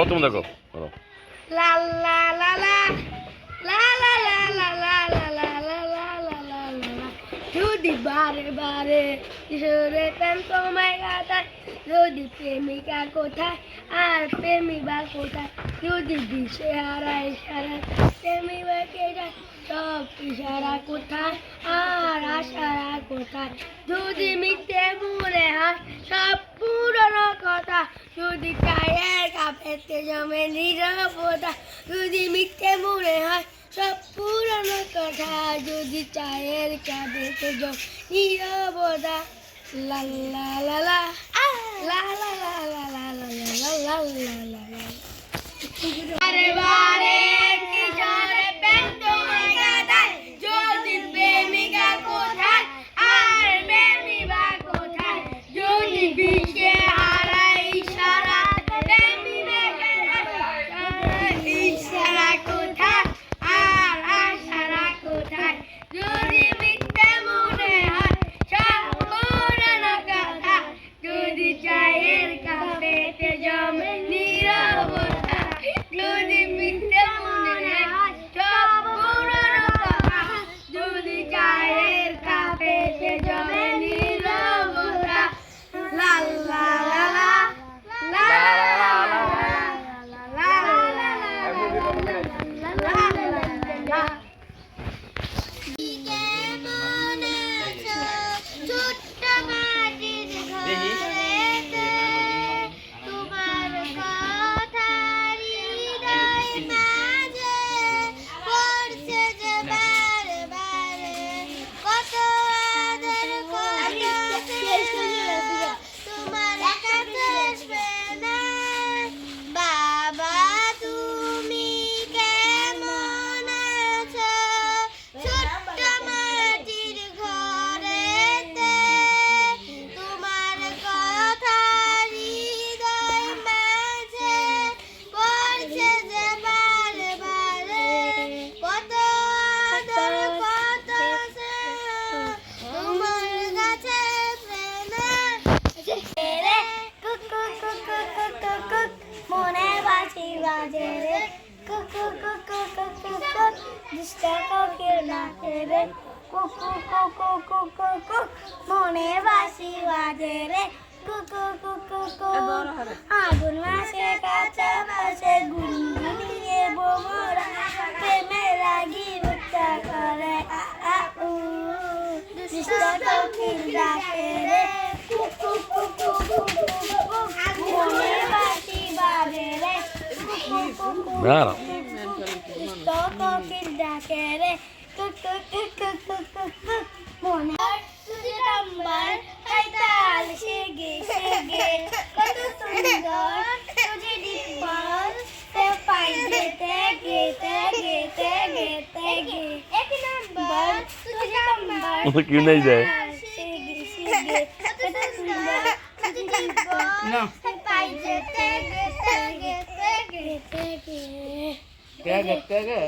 তুমি দেখো লা লা লা লা লা লা লা লা লা লা লা লা লা লা লা লা যদি বারে বারে কিশোরে প্রেম তোমায় কাটায় যদি প্রেমিকা কোথায় আর প্রেমিকা কোথায় যদি দিশে হারায় সারা প্রেমিকাকে যায় সব ইশারা কোথায় আর আশারা কোথায় যদি মিথ্যে মনে হয় সব পুরনো কথা যদি চায়ের কাপেতে জমে নীরবতা যদি মিথ্যে মনে হয় সব পুরনো কথা যদি চায়ের কাপেতে জমে নীরবতা লা লা লা লা লা লা লা লা লা লা লা লা লা লা বারে বারে কিশোরে প্রেম তোমায় কাটায় যদি প্রেমিকা কোথায় আর প্রেমিকা কোথায় যদি বিষে হারায় ইশারা ইশারা কোথায় আর আশারা কোথায় যদি মিথ্যে মনে হয় সব পুরানো কথা যদি চায়ের কাপেতে জমে নীরবতা যদি মিথ্যে মনে হয় সব পুরানো কথা যদি চায়ের কাপেতে জমে নীরবতা লা লা লা লা লা লা লা মনে বাসি বাজে রে কুকু কুকু আগুন মাসে কাঁচা মাসে গুনগুনিয়ে বোমরা প্রেমে লাগি উচ্চা করে দুষ্ট কোকিল ডাকে রে কুকু কুকু মনে বাসি বাজে রে কুকু কুকু দুষ্ট কোকিল ডাকে রে মনে তুঝে নাম্বার কাইতাল সেগে সেগে কত সুন্দর তুঝে ডিম্পল তে পাই গেতে গেতে গেতে গেতে গে এক নাম্বার তুঝে নাম্বার क्यों नहीं जाए সেগে সেগে কত সুন্দর তুঝে ডিম্পল তে পাই গেতে গেতে গেতে গেতে গে क्या करते हैं